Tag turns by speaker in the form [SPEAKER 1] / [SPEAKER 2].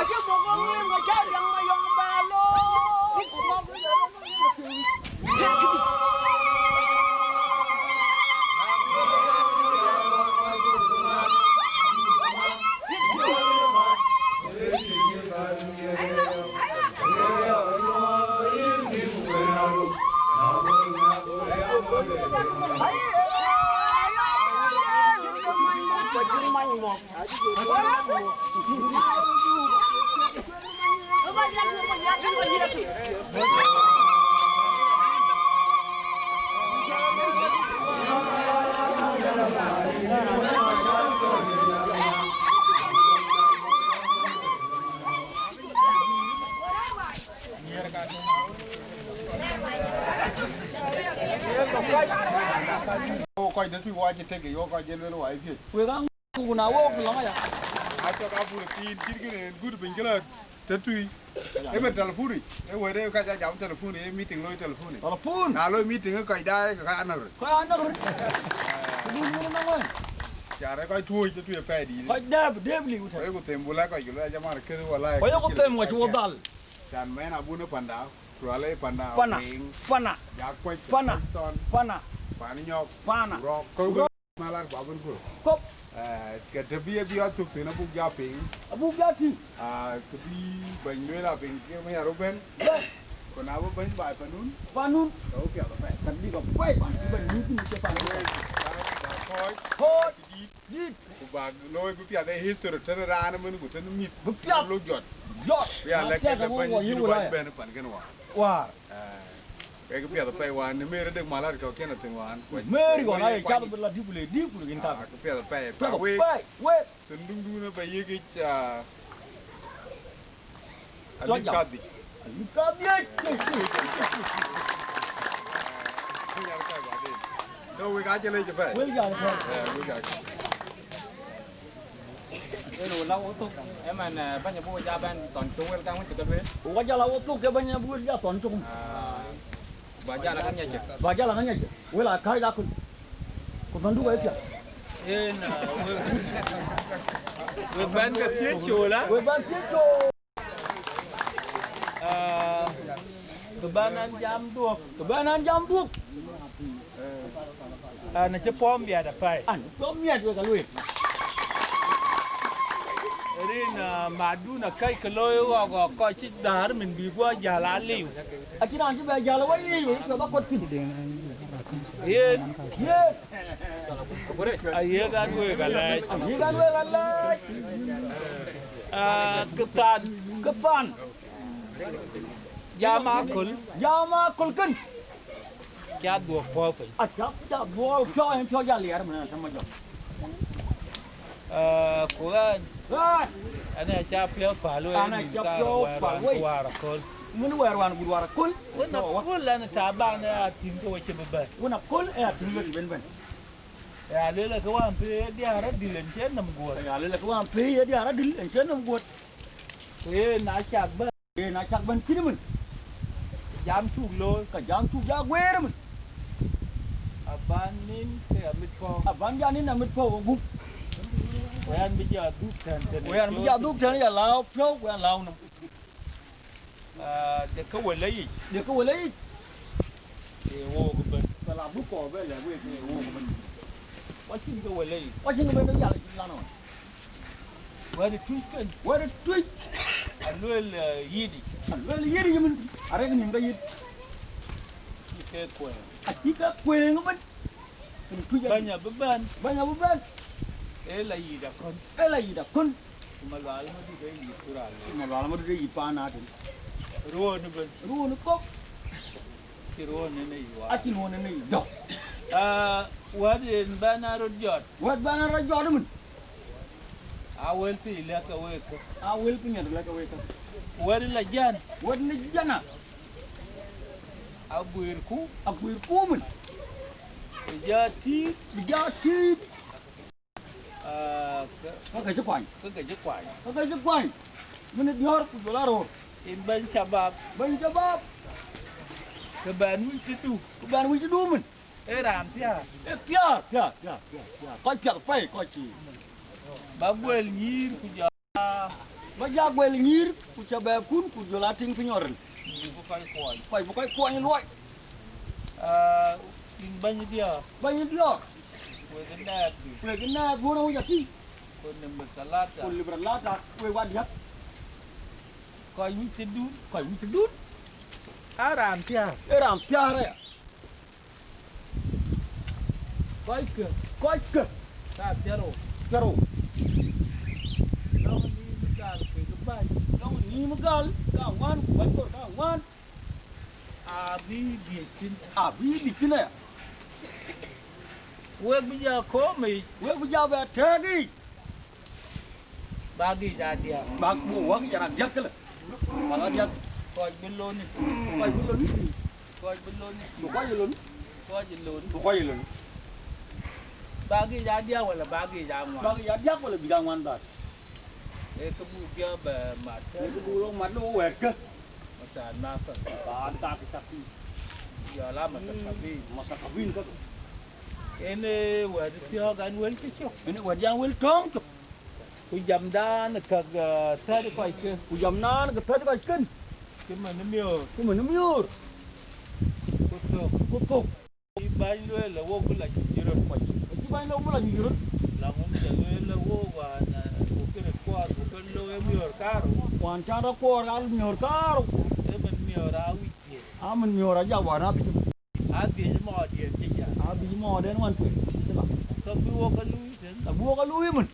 [SPEAKER 1] chứ một con em mà chết rằng mà dòng bà lô. Con bây giờ nó coi đến suy qua chỉ thấy cái coi trên nó vậy chứ. Vừa đang cù nào vô cái lắm à? Ai cho các phụ tin cái này good bình cái là rất tùy. Em mình telephone đi. Em vừa đây cái giá giảm telephone đi, meeting lôi telephone đi. Telephone. Nào lôi meeting cái đây cái ăn rồi. Cái ăn rồi. Đi mua nó thôi. Chả đấy coi thui cho thui phải đi. Coi đẹp liu thôi. Cái có tem bula coi cái là mà cái là. Coi có tem mà chua dal. Chẳng mấy nào bún nó pan đào. Rồi lấy pan đào. Pana. Ya coi. Pana. Pani nyok, rock, kau malah babun pun. Kop, ketepi biar tu tu na buk japing. Buk jati. Ketepi banyu lah ping, kau macam Ruben. Kau nak apa banyu bay panun? Panun. Kau piak apa? Tadi kau bay banyu tu macam panun. Koi, jit. Kau bag, loi kau piak dah history, cina rana mana kau cina mit. Kau piak log jot. Piak lagi banyu hidup banyu pan kan wah. Wah. Cái bia tập bay hoàn mê nó được mà là cái nó từng hoàn mê đi còn này chắc là đi bùi cái ta cái bia tập bay quê chân đúng nó bay cái chả anh cắt đi ấy không nhà cái quả đi đâu cái cá chơi lấy cho phải quê cái cái đồ lâu tốt em mà bao nhiêu bữa ra bên toàn trung cái căng cái bên ủa ra lâu tốt cái bao nhiêu bữa ra toàn trung Baca lah kan aja. Wala kai dah kun bandu baik ya. Ban ke tiacu lah. Ban tiacu. Kebanan jam 2. Nak cepom biar dapat. Pom biar juga kalau. Rin madu na kai kalau wa ko ci dar min bi bo jala liu akina ci ba jala wa liu ko ba ko tin ye aye gan we galai kepan jama kul kan ya dua po phải cha bo cho em cho jali ar mana sama jo của anh này cha phiếu phá luôn anh này cha phiếu phá luôn muốn quay hoàn quay côn nó côn là nó cha bang này tìm tôi chơi bể nó côn tìm tôi bên bên đây là cái quan phí đi ra đi lên trên nằm guột đây là cái quan phí đi ra đi lên trên nằm guột thế nãy chắc bên kia mình jam chuk lo cả jam chuk ra quê đó mình abanin cái abanin là mít phô bụng quen bây giờ đúc thế này lao phiếu quen lao nè để có quên lấy thì ô của mình phải làm bút cò với lại quên thì ô của mình quá xin cái quên lấy nó giờ là lao nào quên the Twic anh là gì đi cho mình ở đây mình cái gì cái quên chỉ cái quên của mình bao nhiêu bữa là gì đã con mà vào nó đi cái gì tôi ra mà vào nó đi pa na thì ruo nó cốc cái ruo này cái ruo này dọc what in banner jot đó mình awel pi le ka we ka awel pi nya le ka we ka what là jan à abuir ku mình giờ thì có cái chức quanh mình đi học của là rồi in bên chabab cái bàn huy chứ mình làm thế à coi chặt phải coi chỉ bà quên nhìn của giờ
[SPEAKER 2] ba ja gwel nyir ku cha ba kun ku jola ting pinyoren
[SPEAKER 3] bu koy
[SPEAKER 2] koy bu koy koñ loy
[SPEAKER 3] in bañ dia we
[SPEAKER 2] gna bu na wuja ti
[SPEAKER 3] ko ne salata
[SPEAKER 2] ko libralata we wad yak
[SPEAKER 3] koy wi ci dun aram pia
[SPEAKER 2] eram piare ya koy ke
[SPEAKER 3] ta tero
[SPEAKER 2] kero
[SPEAKER 3] no ni misal ke bay
[SPEAKER 2] no ni magal ka wan ban ko ka wan
[SPEAKER 3] abi
[SPEAKER 2] di kina ya
[SPEAKER 3] we bi ja ko mi
[SPEAKER 2] we bu ja ba tagi
[SPEAKER 3] bagi ja dia
[SPEAKER 2] ba bu wa ja yak la ba ja
[SPEAKER 3] koy bi lo ni
[SPEAKER 2] koy bu lo ni
[SPEAKER 3] koy bi lo ni
[SPEAKER 2] bu koy lo ni
[SPEAKER 3] koy ji lo ni
[SPEAKER 2] bu koy lo ni
[SPEAKER 3] bagi ja dia wala bagi ja ngwa
[SPEAKER 2] ba ja yak wala bi ga wan ba
[SPEAKER 3] e ko bu ja ba ma te
[SPEAKER 2] cái bu lo mặt nó quẹt cơ
[SPEAKER 3] ma sa na ka
[SPEAKER 2] ba ta cái chắc
[SPEAKER 3] ya la ma ta bi
[SPEAKER 2] mà sao có vin cơ
[SPEAKER 3] ene wa di tio gan wel ti chok
[SPEAKER 2] ini quẹt giang wel trống chụp
[SPEAKER 3] ku jam da na ka ta di koy ke
[SPEAKER 2] ku jam na cái thớt coi kinh
[SPEAKER 3] ke ma ni mio
[SPEAKER 2] cái mình nó miur
[SPEAKER 3] ku to i ban le la wo ku la ji jiro
[SPEAKER 2] quay cái bay lâu mới là gì rồi
[SPEAKER 3] la ngum de le la wo wa na ku ke ne kwa ku ke lo e mio karo
[SPEAKER 2] hoàn cha đó qua ra miur caro
[SPEAKER 3] e man mio ra wi ti
[SPEAKER 2] à mình miur ra giàu vào nó bị
[SPEAKER 3] a ti mo di ti ja
[SPEAKER 2] à bị mò đến ngoan tuổi thế mà
[SPEAKER 3] ka bi wo ka lu ten
[SPEAKER 2] là vua cái lui mình